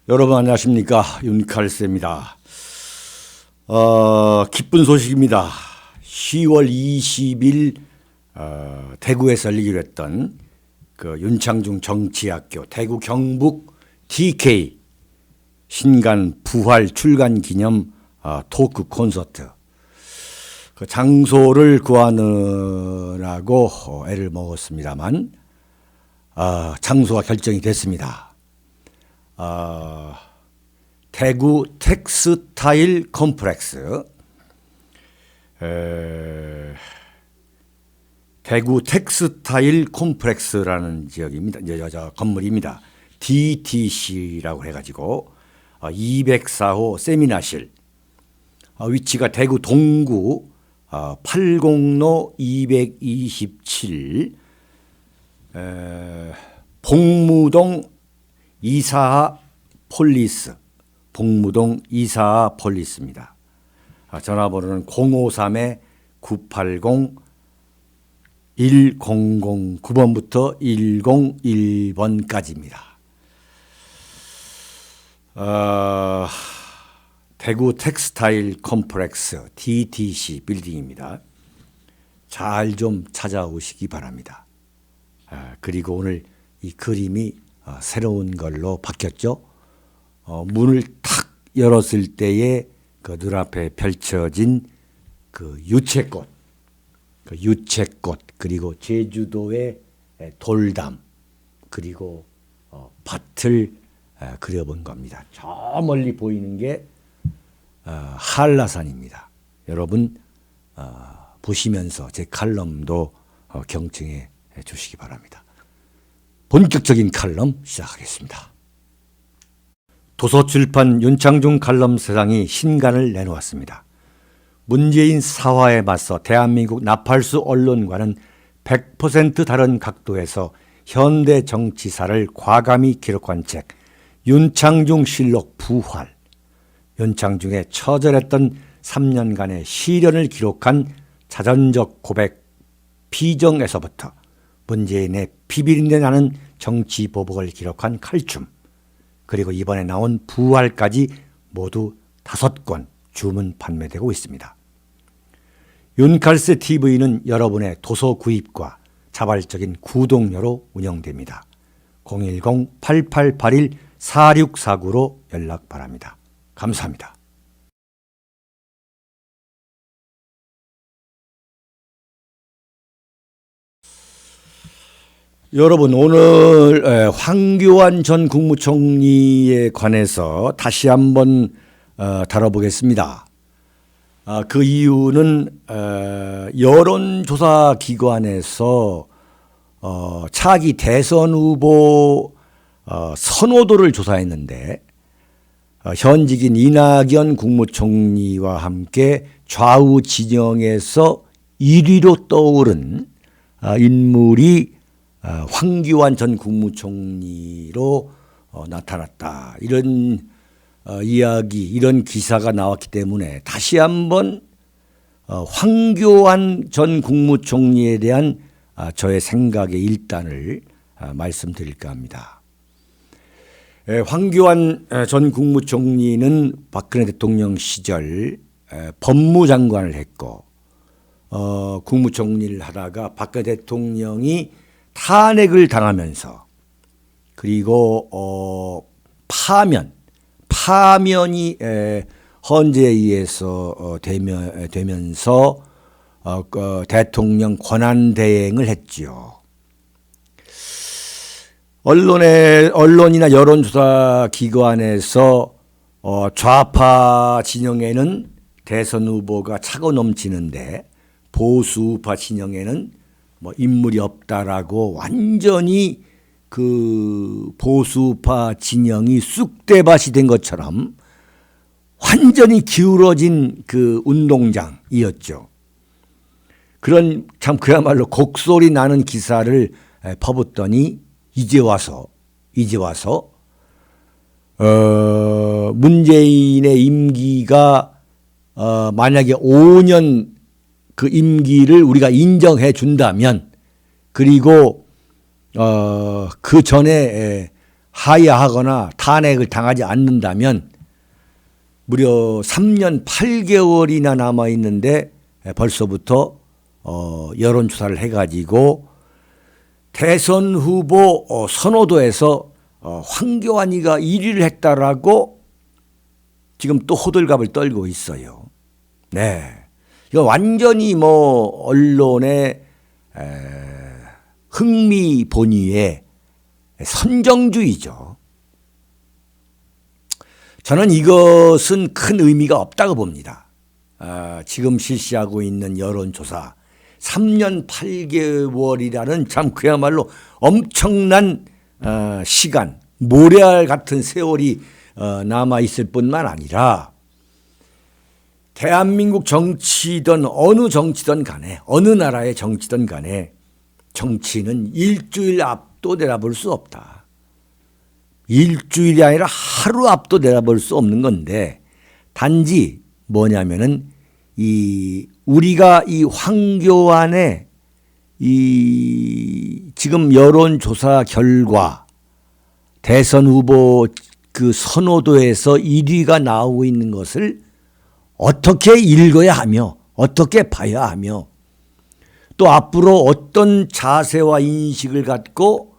여러분 안녕하십니까? 윤칼쌤입니다. 기쁜 소식입니다. 10월 20일 대구에서 열리기로 했던 그 윤창중 정치학교 대구 경북 TK 신간 부활 출간 기념 토크 콘서트 그 장소를 구하느라고 애를 먹었습니다만 장소가 결정이 됐습니다. 대구 텍스타일 컴플렉스 대구 텍스타일 컴플렉스라는 지역입니다. 건물입니다. DTC라고 해가지고 204호 세미나실 위치가 대구 동구 80로 227 복무동 이사하 폴리스, 복무동 이사하 폴리스입니다. 전화번호는 053-980-1009번부터 101번까지입니다. 대구 텍스타일 컴플렉스 DTC 빌딩입니다. 잘 좀 찾아오시기 바랍니다. 그리고 오늘 이 그림이 새로운 걸로 바뀌었죠. 문을 탁 열었을 때에 그 눈앞에 펼쳐진 그 유채꽃, 그리고 제주도의 돌담, 그리고 밭을 그려본 겁니다. 저 멀리 보이는 게 한라산입니다. 여러분 보시면서 제 칼럼도 경청해 주시기 바랍니다. 본격적인 칼럼 시작하겠습니다. 도서출판 윤창중 칼럼 세상이 신간을 내놓았습니다. 문재인 사화에 맞서 대한민국 나팔수 언론과는 100% 다른 각도에서 현대 정치사를 과감히 기록한 책 윤창중 실록 부활. 윤창중의 처절했던 3년간의 시련을 기록한 자전적 고백 비정에서부터 문재인의 비비린내 나는 정치 보복을 기록한 칼춤, 그리고 이번에 나온 부활까지 모두 5권 주문 판매되고 있습니다. 윤칼세 TV는 여러분의 도서 구입과 자발적인 구독료로 운영됩니다. 010-8881-4649로 연락 바랍니다. 감사합니다. 여러분 오늘 황교안 전 국무총리에 관해서 다시 한번 다뤄보겠습니다. 그 이유는 여론조사 기관에서 차기 대선 후보 선호도를 조사했는데 현직인 이낙연 국무총리와 함께 좌우 진영에서 1위로 떠오른 인물이 황교안 전 국무총리로 나타났다. 이런 이야기, 이런 기사가 나왔기 때문에 다시 한번 황교안 전 국무총리에 대한 저의 생각의 일단을 말씀드릴까 합니다. 황교안 전 국무총리는 박근혜 대통령 시절 법무장관을 했고 국무총리를 하다가 박근혜 대통령이 탄핵을 당하면서 그리고 파면이 헌재에 의해서 되면서 대통령 권한대행을 했지요. 언론이나 여론조사 기관에서 좌파 진영에는 대선 후보가 차고 넘치는데 보수파 진영에는 인물이 없다라고 완전히 그 보수파 진영이 쑥대밭이 된 것처럼 완전히 기울어진 그 운동장이었죠. 그런 참 그야말로 곡소리 나는 기사를 퍼붓더니 이제 와서 문재인의 임기가 만약에 5년 그 임기를 우리가 인정해 준다면 그리고 그 전에 하야하거나 탄핵을 당하지 않는다면 무려 3년 8개월이나 남아 있는데 벌써부터 여론조사를 해가지고 대선 후보 선호도에서 황교안이가 1위를 했다라고 지금 또 호들갑을 떨고 있어요. 네, 이거 완전히 뭐 언론의 흥미 본위의 선정주의죠. 저는 이것은 큰 의미가 없다고 봅니다. 지금 실시하고 있는 여론조사 3년 8개월이라는 참 그야말로 엄청난 시간, 모래알 같은 세월이 남아있을 뿐만 아니라 대한민국 정치든 어느 정치든 간에 어느 나라의 정치든 간에 정치는 일주일 앞도 내다볼 수 없다. 일주일이 아니라 하루 앞도 내다볼 수 없는 건데 단지 뭐냐면은 우리가 이 황교안의 지금 여론조사 결과 대선 후보 그 선호도에서 1위가 나오고 있는 것을 어떻게 읽어야 하며 어떻게 봐야 하며 또 앞으로 어떤 자세와 인식을 갖고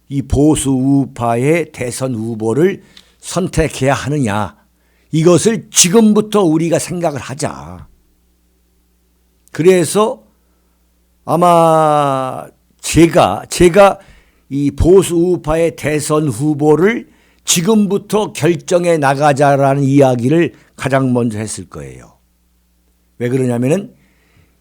이 보수 우파의 대선 후보를 선택해야 하느냐, 이것을 지금부터 우리가 생각을 하자. 그래서 아마 제가 이 보수 우파의 대선 후보를 지금부터 결정해 나가자라는 이야기를 가장 먼저 했을 거예요. 왜 그러냐면은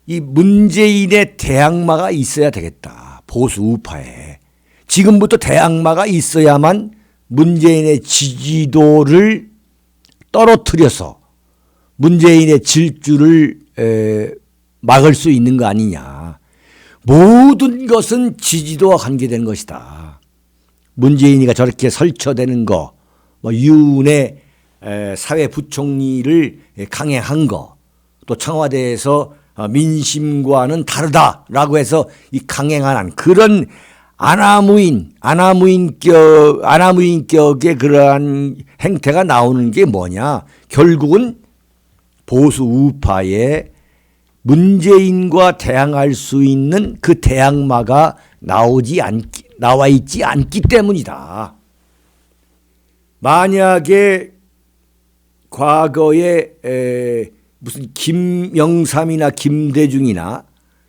이 문재인의 대항마가 있어야 되겠다. 보수 우파에. 지금부터 대항마가 있어야만 문재인의 지지도를 떨어뜨려서 문재인의 질주를 막을 수 있는 거 아니냐. 모든 것은 지지도와 관계된 것이다. 문재인이가 저렇게 설쳐대는 거, 유은혜 사회 부총리를 강행한 거, 또 청와대에서 민심과는 다르다라고 해서 이 강행한 그런 아나무인격의 그러한 행태가 나오는 게 뭐냐? 결국은 보수 우파의 문재인과 대항할 수 있는 그 대항마가 나와 있지 않기 때문이다. 만약에 과거에 무슨 김영삼이나 김대중이나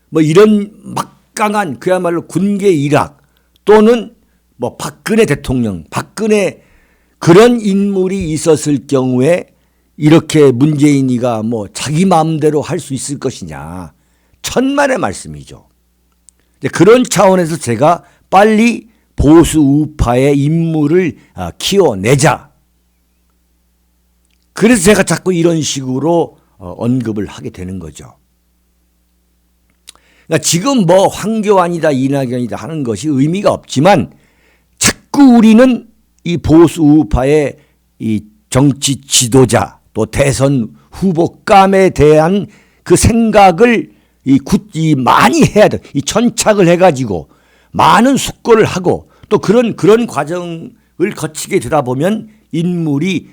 뭐 이런 막강한 그야말로 군계 일학 또는 뭐 박근혜 대통령, 박근혜 그런 인물이 있었을 경우에 이렇게 문재인이가 뭐 자기 마음대로 할 수 있을 것이냐. 천만의 말씀이죠. 그런 차원에서 제가 빨리 보수 우파의 인물을 키워내자. 그래서 제가 자꾸 이런 식으로 언급을 하게 되는 거죠. 그러니까 지금 뭐 황교안이다 이낙연이다 하는 것이 의미가 없지만 자꾸 우리는 이 보수 우파의 이 정치 지도자 또 대선 후보감에 대한 그 생각을 많이 해야 돼. 이 천착을 해가지고 많은 숙고를 하고 또 그런 과정을 거치게 되다 보면 인물이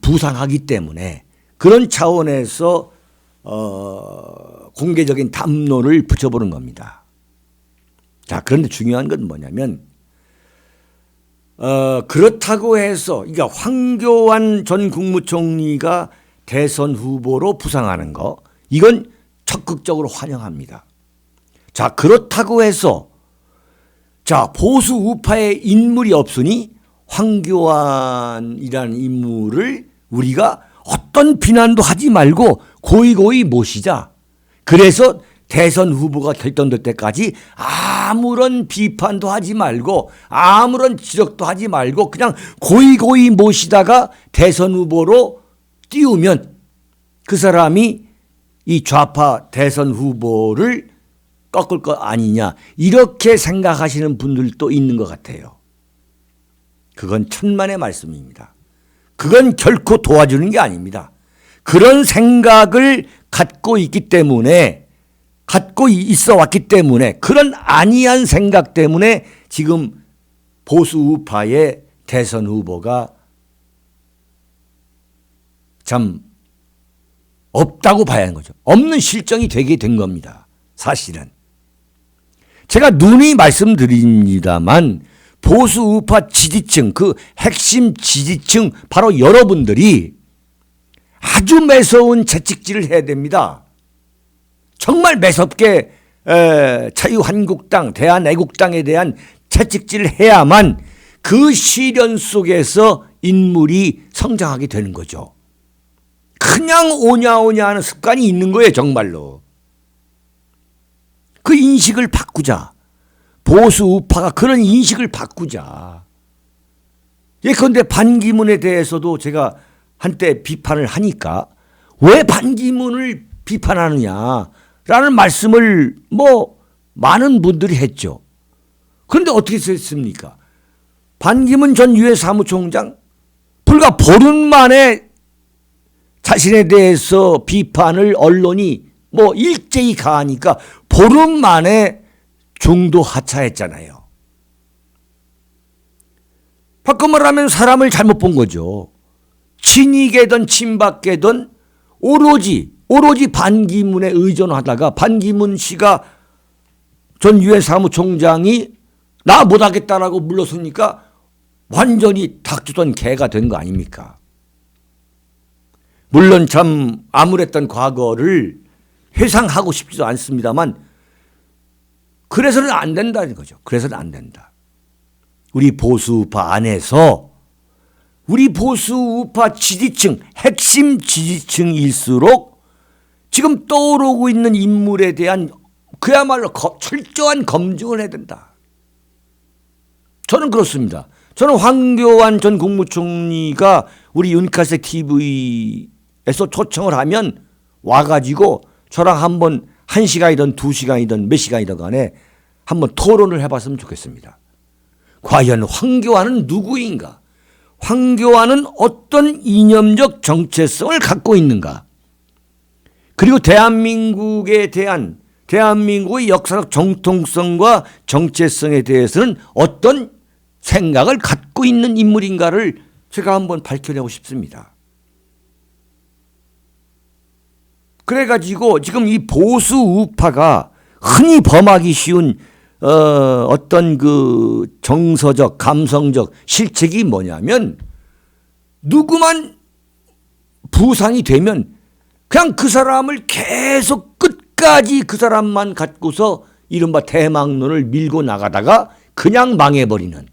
부상하기 때문에 그런 차원에서 공개적인 담론을 붙여보는 겁니다. 자, 그런데 중요한 건 뭐냐면 그렇다고 해서 그러니까 황교안 전 국무총리가 대선 후보로 부상하는 거 이건 적극적으로 환영합니다. 자, 그렇다고 해서 자, 보수 우파의 인물이 없으니 황교안이라는 인물을 우리가 어떤 비난도 하지 말고 고이고이 모시자. 그래서 대선 후보가 결정될 때까지 아무런 비판도 하지 말고 아무런 지적도 하지 말고 그냥 고이고이 모시다가 대선 후보로 띄우면 그 사람이 이 좌파 대선 후보를 꺾을 것 아니냐 이렇게 생각하시는 분들도 있는 것 같아요. 그건 천만의 말씀입니다. 그건 결코 도와주는 게 아닙니다. 그런 생각을 갖고 있기 때문에 갖고 있어 왔기 때문에 그런 아니한 생각 때문에 지금 보수 우파의 대선 후보가 참 없다고 봐야 하는 거죠. 없는 실정이 되게 된 겁니다. 사실은. 제가 누누이 말씀드립니다만 보수 우파 지지층, 그 핵심 지지층 바로 여러분들이 아주 매서운 채찍질을 해야 됩니다. 정말 매섭게 자유한국당, 대한애국당에 대한 채찍질을 해야만 그 시련 속에서 인물이 성장하게 되는 거죠. 그냥 오냐오냐 하는 습관이 있는 거예요. 정말로. 그 인식을 바꾸자. 보수 우파가 그런 인식을 바꾸자. 예컨대 반기문에 대해서도 제가 한때 비판을 하니까 왜 반기문을 비판하느냐라는 말씀을 많은 분들이 했죠. 그런데 어떻게 됐습니까? 반기문 전 유엔 사무총장 불과 보름 만에 자신에 대해서 비판을 언론이 일제히 가하니까 보름 만에 중도 하차했잖아요. 바꿔 말하면 사람을 잘못 본 거죠. 친이계든 친박계든 오로지 반기문에 의존하다가 반기문 씨가 전 유엔 사무총장이 나 못하겠다라고 물러서니까 완전히 닭주던 개가 된 거 아닙니까? 물론 참 암울했던 과거를 회상하고 싶지도 않습니다만 그래서는 안 된다는 거죠. 그래서는 안 된다. 우리 보수우파 안에서 우리 보수우파 지지층, 핵심 지지층일수록 지금 떠오르고 있는 인물에 대한 그야말로 철저한 검증을 해야 된다. 저는 그렇습니다. 저는 황교안 전 국무총리가 우리 윤카세 TV에서 초청을 하면 와가지고 저랑 한번 1시간이든 2시간이든 몇 시간이든 간에 한번 토론을 해봤으면 좋겠습니다. 과연 황교안은 누구인가? 황교안은 어떤 이념적 정체성을 갖고 있는가? 그리고 대한민국에 대한 대한민국의 역사적 정통성과 정체성에 대해서는 어떤 생각을 갖고 있는 인물인가를 제가 한번 밝혀내고 싶습니다. 그래가지고 지금 이 보수 우파가 흔히 범하기 쉬운 어떤 그 정서적, 감성적 실책이 뭐냐면 누구만 부상이 되면 그냥 그 사람을 계속 끝까지 그 사람만 갖고서 이른바 대망론을 밀고 나가다가 그냥 망해버리는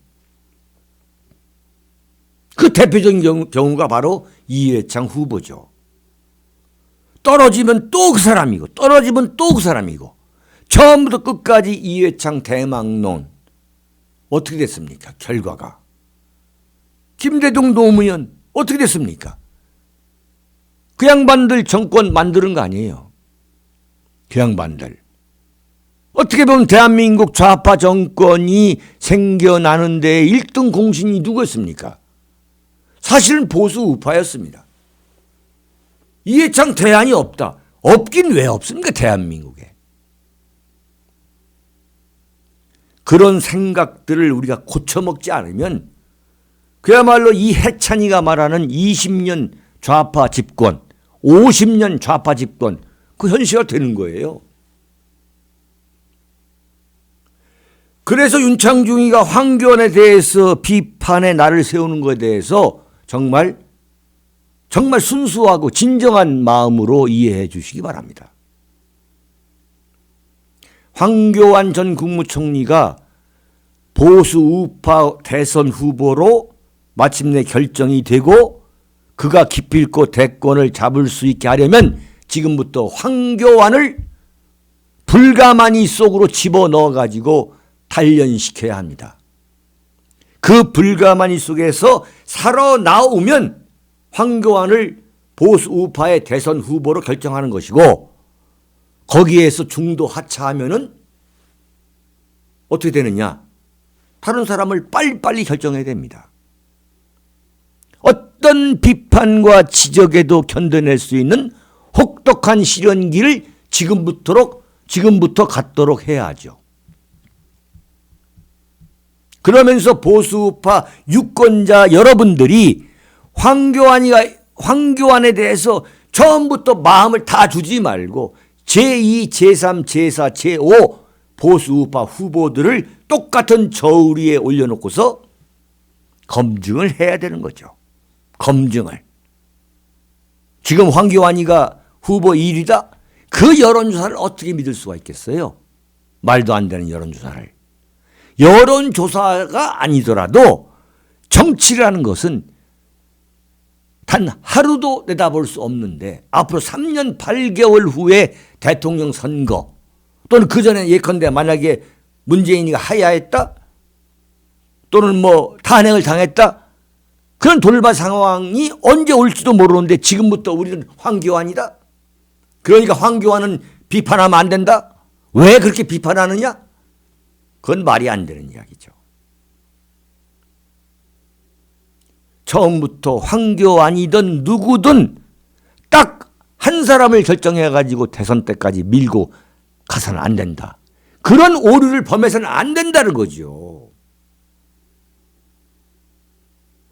그 대표적인 경우가 바로 이회창 후보죠. 떨어지면 또 그 사람이고 떨어지면 또 그 사람이고 처음부터 끝까지 이회창 대망론. 어떻게 됐습니까? 결과가. 김대중 노무현 어떻게 됐습니까? 그 양반들 정권 만드는 거 아니에요. 그 양반들. 어떻게 보면 대한민국 좌파 정권이 생겨나는 데 1등 공신이 누구였습니까? 사실은 보수 우파였습니다. 이회창 대안이 없다. 없긴 왜 없습니까? 대한민국에. 그런 생각들을 우리가 고쳐먹지 않으면 그야말로 이 해찬이가 말하는 20년 좌파 집권, 50년 좌파 집권 그 현실화 되는 거예요. 그래서 윤창중이가 황교안에 대해서 비판의 날을 세우는 것에 대해서 정말 순수하고 진정한 마음으로 이해해 주시기 바랍니다. 황교안 전 국무총리가 보수 우파 대선 후보로 마침내 결정이 되고 그가 기필코 대권을 잡을 수 있게 하려면 지금부터 황교안을 불가마니 속으로 집어넣어 가지고 단련시켜야 합니다. 그 불가마니 속에서 살아나오면 황교안을 보수 우파의 대선 후보로 결정하는 것이고 거기에서 중도 하차하면은 어떻게 되느냐? 다른 사람을 빨리빨리 결정해야 됩니다. 어떤 비판과 지적에도 견뎌낼 수 있는 혹독한 시련기를 지금부터 갖도록 해야죠. 그러면서 보수우파 유권자 여러분들이 황교안에 대해서 처음부터 마음을 다 주지 말고 제2, 제3, 제4, 제5 보수우파 후보들을 똑같은 저울위에 올려놓고서 검증을 해야 되는 거죠. 검증을. 지금 황교안이가 후보 1위다? 그 여론조사를 어떻게 믿을 수가 있겠어요? 말도 안 되는 여론조사를. 여론조사가 아니더라도 정치라는 것은 단 하루도 내다볼 수 없는데 앞으로 3년 8개월 후에 대통령 선거 또는 그전에 예컨대 만약에 문재인이가 하야했다 또는 뭐 탄핵을 당했다 그런 돌발 상황이 언제 올지도 모르는데 지금부터 우리는 황교안이다. 그러니까 황교안은 비판하면 안 된다. 왜 그렇게 비판하느냐? 그건 말이 안 되는 이야기죠. 처음부터 황교안이든 누구든 딱 한 사람을 결정해가지고 대선 때까지 밀고 가서는 안 된다. 그런 오류를 범해서는 안 된다는 거죠.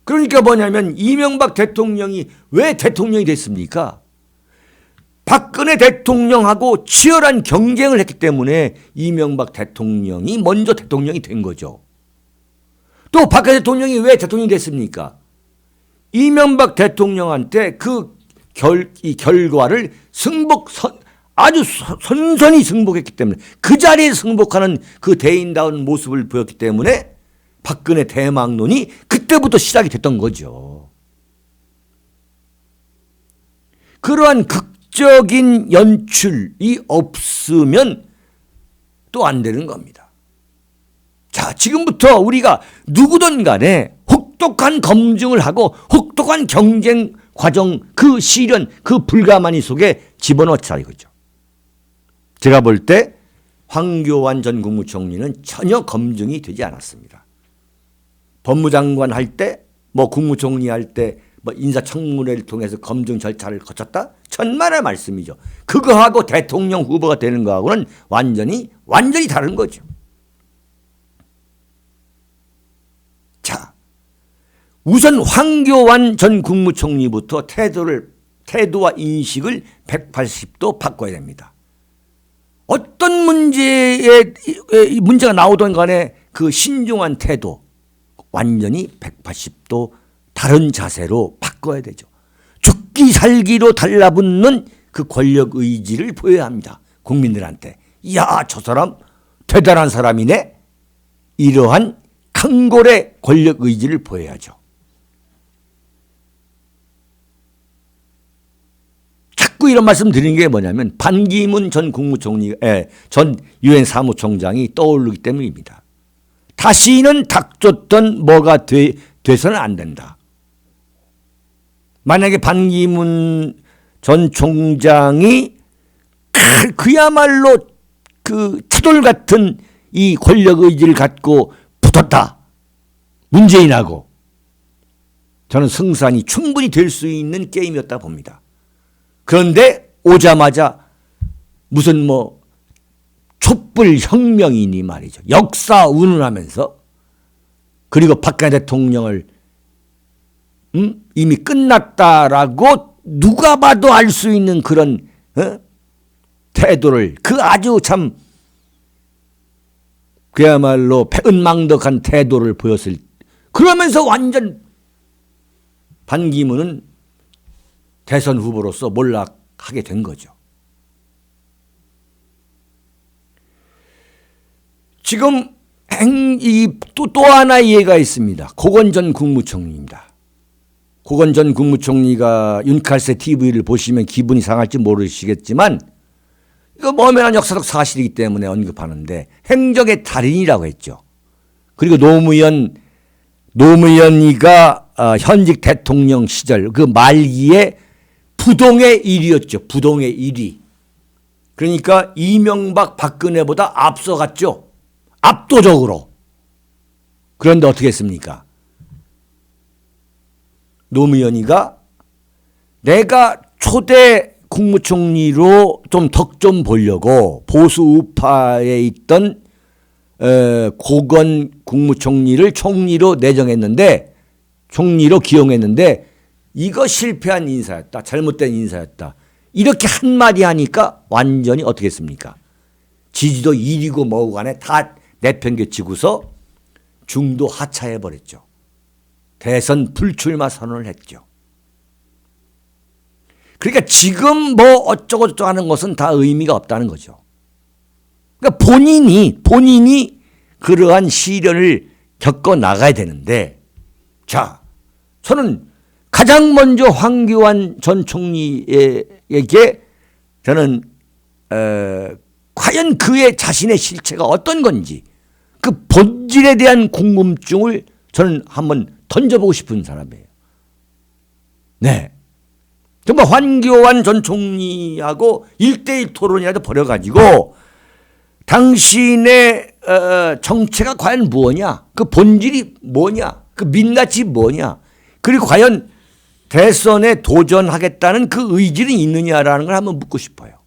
그러니까 뭐냐면 이명박 대통령이 왜 대통령이 됐습니까? 박근혜 대통령하고 치열한 경쟁을 했기 때문에 이명박 대통령이 먼저 대통령이 된 거죠. 또 박근혜 대통령이 왜 대통령이 됐습니까? 이명박 대통령한테 이 결과를 아주 선선히 승복했기 때문에 그 자리에 승복하는 그 대인다운 모습을 보였기 때문에 박근혜 대망론이 그때부터 시작이 됐던 거죠. 그러한 극적인 연출이 없으면 또 안 되는 겁니다. 자, 지금부터 우리가 누구든 간에 혹독한 검증을 하고 혹독한 경쟁 과정 그 시련 그 불가마니 속에 집어넣자 이거죠. 제가 볼 때 황교안 전 국무총리는 전혀 검증이 되지 않았습니다. 법무장관 할 때 뭐 국무총리 할 때 뭐 인사청문회를 통해서 검증 절차를 거쳤다? 천만의 말씀이죠. 그거하고 대통령 후보가 되는 거하고는 완전히 다른 거죠. 자, 우선 황교안 전 국무총리부터 태도와 인식을 180도 바꿔야 됩니다. 어떤 문제가 나오던 간에 그 신중한 태도 완전히 180도 다른 자세로 바꿔야 되죠. 죽기 살기로 달라붙는 그 권력 의지를 보여야 합니다. 국민들한테. 이야, 저 사람 대단한 사람이네. 이러한 강골의 권력 의지를 보여야죠. 자꾸 이런 말씀 드리는 게 뭐냐면 반기문 전 전 유엔 사무총장이 떠오르기 때문입니다. 다시는 닥쳤던 뭐가 돼서는 안 된다. 만약에 반기문 전 총장이 그야말로 그 차돌 같은 이 권력 의지를 갖고 붙었다. 문재인하고. 저는 승산이 충분히 될 수 있는 게임이었다 봅니다. 그런데 오자마자 무슨 뭐 촛불 혁명이니 말이죠. 역사 운운하면서 그리고 박근혜 대통령을 이미 끝났다라고 누가 봐도 알 수 있는 그런 태도를 그 아주 참 그야말로 배은망덕한 태도를 보였을 그러면서 완전 반기문은 대선 후보로서 몰락하게 된 거죠. 지금 또 하나의 예가 있습니다. 고건 전 국무총리입니다. 고건 전 국무총리가 윤칼세 TV를 보시면 기분이 상할지 모르시겠지만 이거 엄연한 역사적 사실이기 때문에 언급하는데 행적의 달인이라고 했죠. 그리고 노무현이가 현직 대통령 시절 그 말기에 부동의 1위였죠. 부동의 1위. 그러니까 이명박 박근혜보다 앞서갔죠. 압도적으로. 그런데 어떻게 했습니까? 노무현이가 내가 초대 국무총리로 좀 덕 좀 보려고 보수 우파에 있던 고건 국무총리를 총리로 내정했는데, 총리로 기용했는데 이거 실패한 인사였다. 잘못된 인사였다. 이렇게 한마디 하니까 완전히 어떻게 했습니까? 지지도 1위고 뭐고 간에 다 내팽개치고서 중도 하차해버렸죠. 대선 불출마 선언을 했죠. 그러니까 지금 뭐 어쩌고저쩌고 하는 것은 다 의미가 없다는 거죠. 그러니까 본인이 그러한 시련을 겪어 나가야 되는데, 자, 저는 가장 먼저 황교안 전 총리에게 저는 과연 그의 자신의 실체가 어떤 건지 그 본질에 대한 궁금증을 저는 한번 던져보고 싶은 사람이에요. 네. 정말 황교안 전 총리하고 1대1 토론이라도 벌여가지고 당신의 정체가 과연 뭐냐, 그 본질이 뭐냐, 그 민낯이 뭐냐, 그리고 과연 대선에 도전하겠다는 그 의지는 있느냐라는 걸 한번 묻고 싶어요.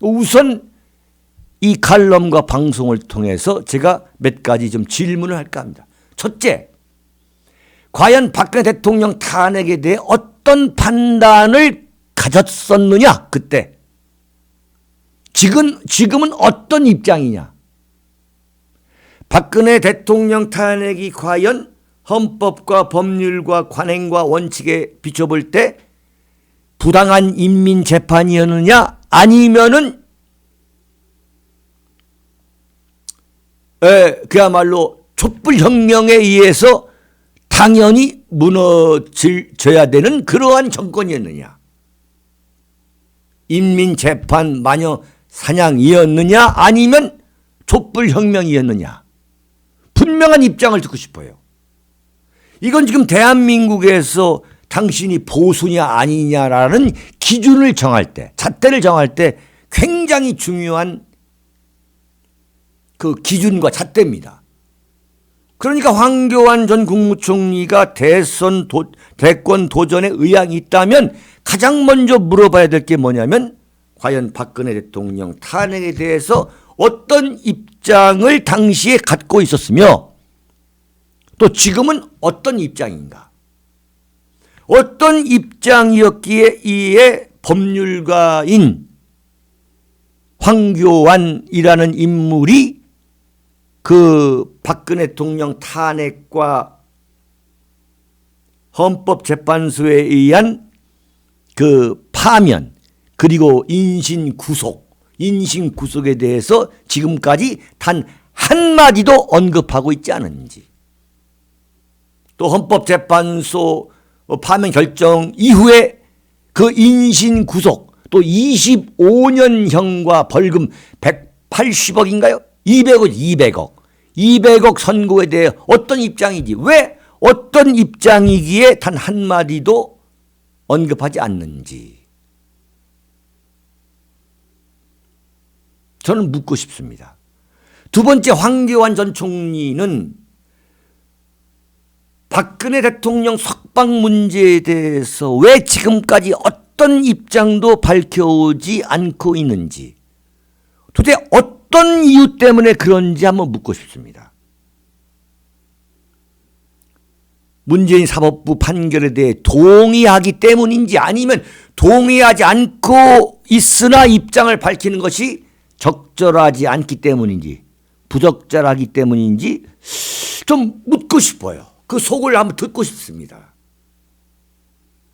우선 이 칼럼과 방송을 통해서 제가 몇 가지 좀 질문을 할까 합니다. 첫째, 과연 박근혜 대통령 탄핵에 대해 어떤 판단을 가졌었느냐, 그때. 지금은 어떤 입장이냐. 박근혜 대통령 탄핵이 과연 헌법과 법률과 관행과 원칙에 비춰볼 때 부당한 인민재판이었느냐, 아니면은 그야말로 촛불혁명에 의해서 당연히 무너져야 되는 그러한 정권이었느냐, 인민재판 마녀 사냥이었느냐, 아니면 촛불혁명이었느냐. 분명한 입장을 듣고 싶어요. 이건 지금 대한민국에서 당신이 보수냐 아니냐라는 기준을 정할 때, 잣대를 정할 때 굉장히 중요한 그 기준과 잣대입니다. 그러니까 황교안 전 국무총리가 대권 도전에 의향이 있다면 가장 먼저 물어봐야 될 게 뭐냐면, 과연 박근혜 대통령 탄핵에 대해서 어떤 입장을 당시에 갖고 있었으며 또 지금은 어떤 입장인가. 어떤 입장이었기에 이에 법률가인 황교안이라는 인물이 그 박근혜 대통령 탄핵과 헌법재판소에 의한 그 파면 그리고 인신구속에 대해서 지금까지 단 한마디도 언급하고 있지 않은지, 또 헌법재판소 파면 결정 이후에 그 인신구속 또 25년형과 벌금 180억인가요? 200억 선고에 대해 어떤 입장이지, 왜 어떤 입장이기에 단 한마디도 언급하지 않는지 저는 묻고 싶습니다. 두 번째, 황교안 전 총리는 박근혜 대통령 석방 문제에 대해서 왜 지금까지 어떤 입장도 밝혀오지 않고 있는지, 도대체 어떤 이유 때문에 그런지 한번 묻고 싶습니다. 문재인 사법부 판결에 대해 동의하기 때문인지, 아니면 동의하지 않고 있으나 입장을 밝히는 것이 적절하지 않기 때문인지, 부적절하기 때문인지 좀 묻고 싶어요. 그 속을 한번 듣고 싶습니다.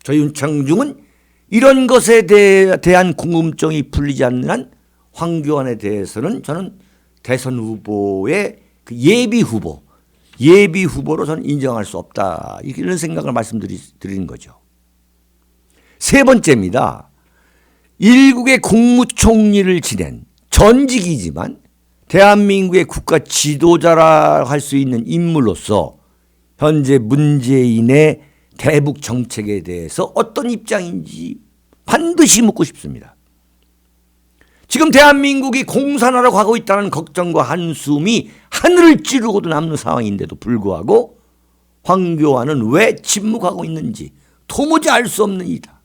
저 윤창중은 이런 것에 대한 궁금증이 풀리지 않는 한 황교안에 대해서는 저는 대선 후보의 그 예비 후보로 저는 인정할 수 없다, 이런 생각을 말씀드리는 거죠. 세 번째입니다. 일국의 국무총리를 지낸 전직이지만 대한민국의 국가 지도자라 할 수 있는 인물로서 현재 문재인의 대북 정책에 대해서 어떤 입장인지 반드시 묻고 싶습니다. 지금 대한민국이 공산화로 가고 있다는 걱정과 한숨이 하늘을 찌르고도 남는 상황인데도 불구하고 황교안은 왜 침묵하고 있는지 도무지 알 수 없는 일이다.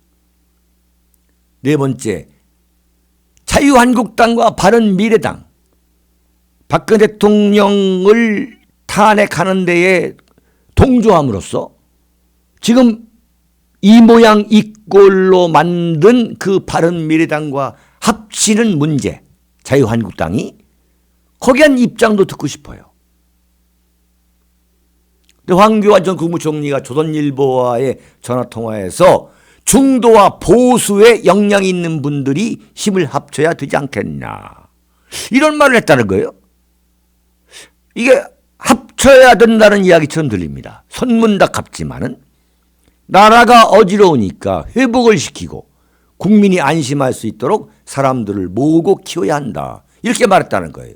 네 번째, 자유한국당과 바른미래당, 박근혜 대통령을 탄핵하는 데에 동조함으로써 지금 이 모양 이 꼴로 만든 그 바른미래당과 합치는 문제, 자유한국당이 거기에 대한 입장도 듣고 싶어요. 근데 황교안 전 국무총리가 조선일보와의 전화통화에서 중도와 보수의 역량이 있는 분들이 힘을 합쳐야 되지 않겠냐, 이런 말을 했다는 거예요. 이게 합쳐야 된다는 이야기처럼 들립니다. 선문답 같지만은 나라가 어지러우니까 회복을 시키고 국민이 안심할 수 있도록 사람들을 모으고 키워야 한다, 이렇게 말했다는 거예요.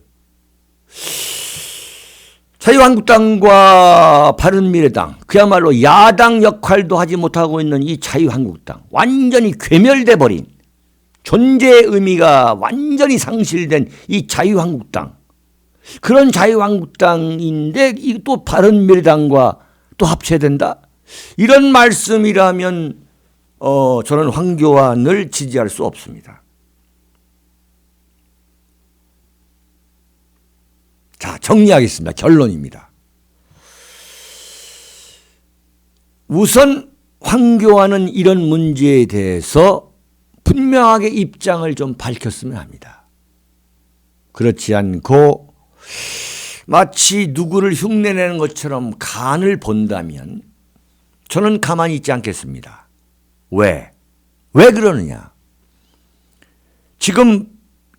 자유한국당과 바른미래당, 그야말로 야당 역할도 하지 못하고 있는 이 자유한국당, 완전히 괴멸돼 버린, 존재의 의미가 완전히 상실된 이 자유한국당, 그런 자유한국당인데 또 바른미래당과 또 합쳐야 된다, 이런 말씀이라면 저는 황교안을 지지할 수 없습니다. 자, 정리하겠습니다. 결론입니다. 우선 황교안은 이런 문제에 대해서 분명하게 입장을 좀 밝혔으면 합니다. 그렇지 않고 마치 누구를 흉내내는 것처럼 간을 본다면 저는 가만히 있지 않겠습니다. 왜 그러느냐? 지금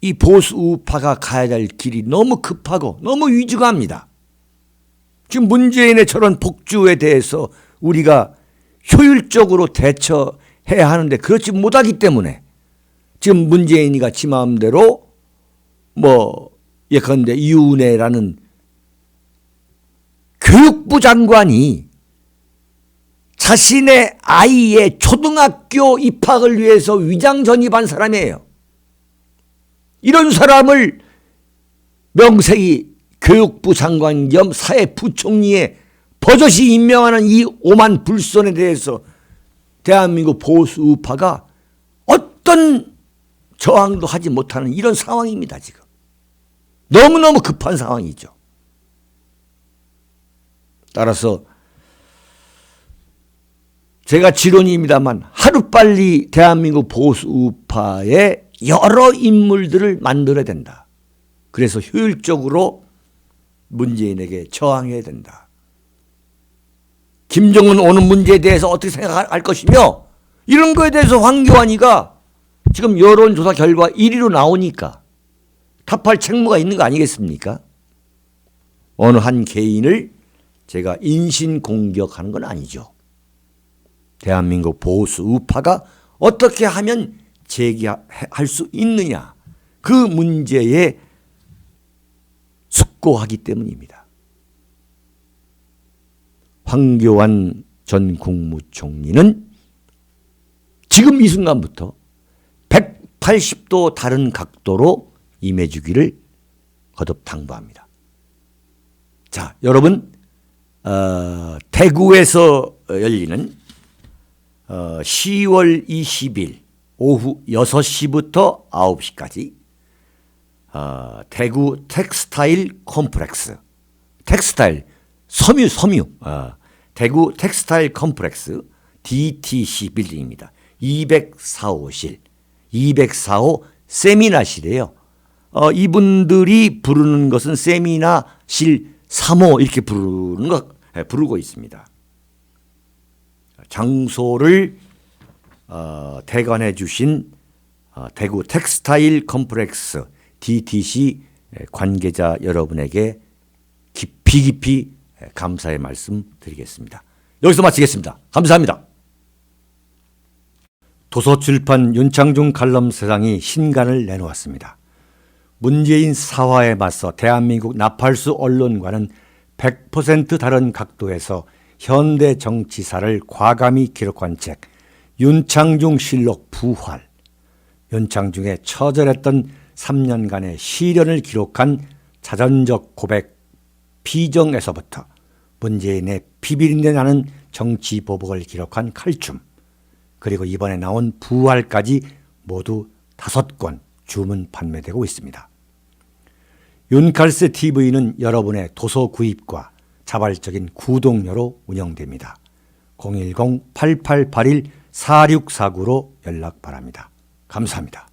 이 보수 우파가 가야 될 길이 너무 급하고 너무 위중합니다. 지금 문재인의 저런 복주에 대해서 우리가 효율적으로 대처해야 하는데 그렇지 못하기 때문에 지금 문재인이가 지 마음대로 예컨대 이윤혜라는 교육부 장관이 자신의 아이의 초등학교 입학을 위해서 위장 전입한 사람이에요. 이런 사람을 명색이 교육부 장관 겸 사회부총리에 버젓이 임명하는 이 오만 불선에 대해서 대한민국 보수 우파가 어떤 저항도 하지 못하는 이런 상황입니다. 지금 너무너무 급한 상황이죠. 따라서 제가 지론입니다만 하루빨리 대한민국 보수 우파의 여러 인물들을 만들어야 된다. 그래서 효율적으로 문재인에게 저항해야 된다. 김정은 오는 문제에 대해서 어떻게 생각할 것이며, 이런 거에 대해서 황교안이가 지금 여론조사 결과 1위로 나오니까 답할 책무가 있는 거 아니겠습니까? 어느 한 개인을 제가 인신공격하는 건 아니죠. 대한민국 보수 우파가 어떻게 하면 제기할 수 있느냐, 그 문제에 숙고하기 때문입니다. 황교안 전 국무총리는 지금 이 순간부터 180도 다른 각도로 임해주기를 거듭 당부합니다. 자, 여러분, 대구에서 열리는 10월 20일 오후 6시부터 9시까지 대구 텍스타일 컴플렉스, 텍스타일 섬유 대구 텍스타일 컴플렉스 DTC 빌딩입니다. 204호실, 204호 세미나실이에요. 이분들이 부르는 것은 세미나실 3호 이렇게 부르고 있습니다. 장소를 대관해 주신 대구 텍스타일 컴플렉스 DTC 관계자 여러분에게 깊이 감사의 말씀 드리겠습니다. 여기서 마치겠습니다. 감사합니다. 도서출판 윤창중 칼럼세상이 신간을 내놓았습니다. 문재인 사화에 맞서 대한민국 나팔수 언론과는 100% 다른 각도에서 현대 정치사를 과감히 기록한 책, 윤창중 실록 부활. 윤창중의 처절했던 3년간의 시련을 기록한 자전적 고백 비정에서부터 문재인의 비비린내 나는 정치 보복을 기록한 칼춤, 그리고 이번에 나온 부활까지 모두 5권 주문 판매되고 있습니다. 윤칼스 TV는 여러분의 도서 구입과 자발적인 구독료로 운영됩니다. 010-8881-4649로 연락 바랍니다. 감사합니다.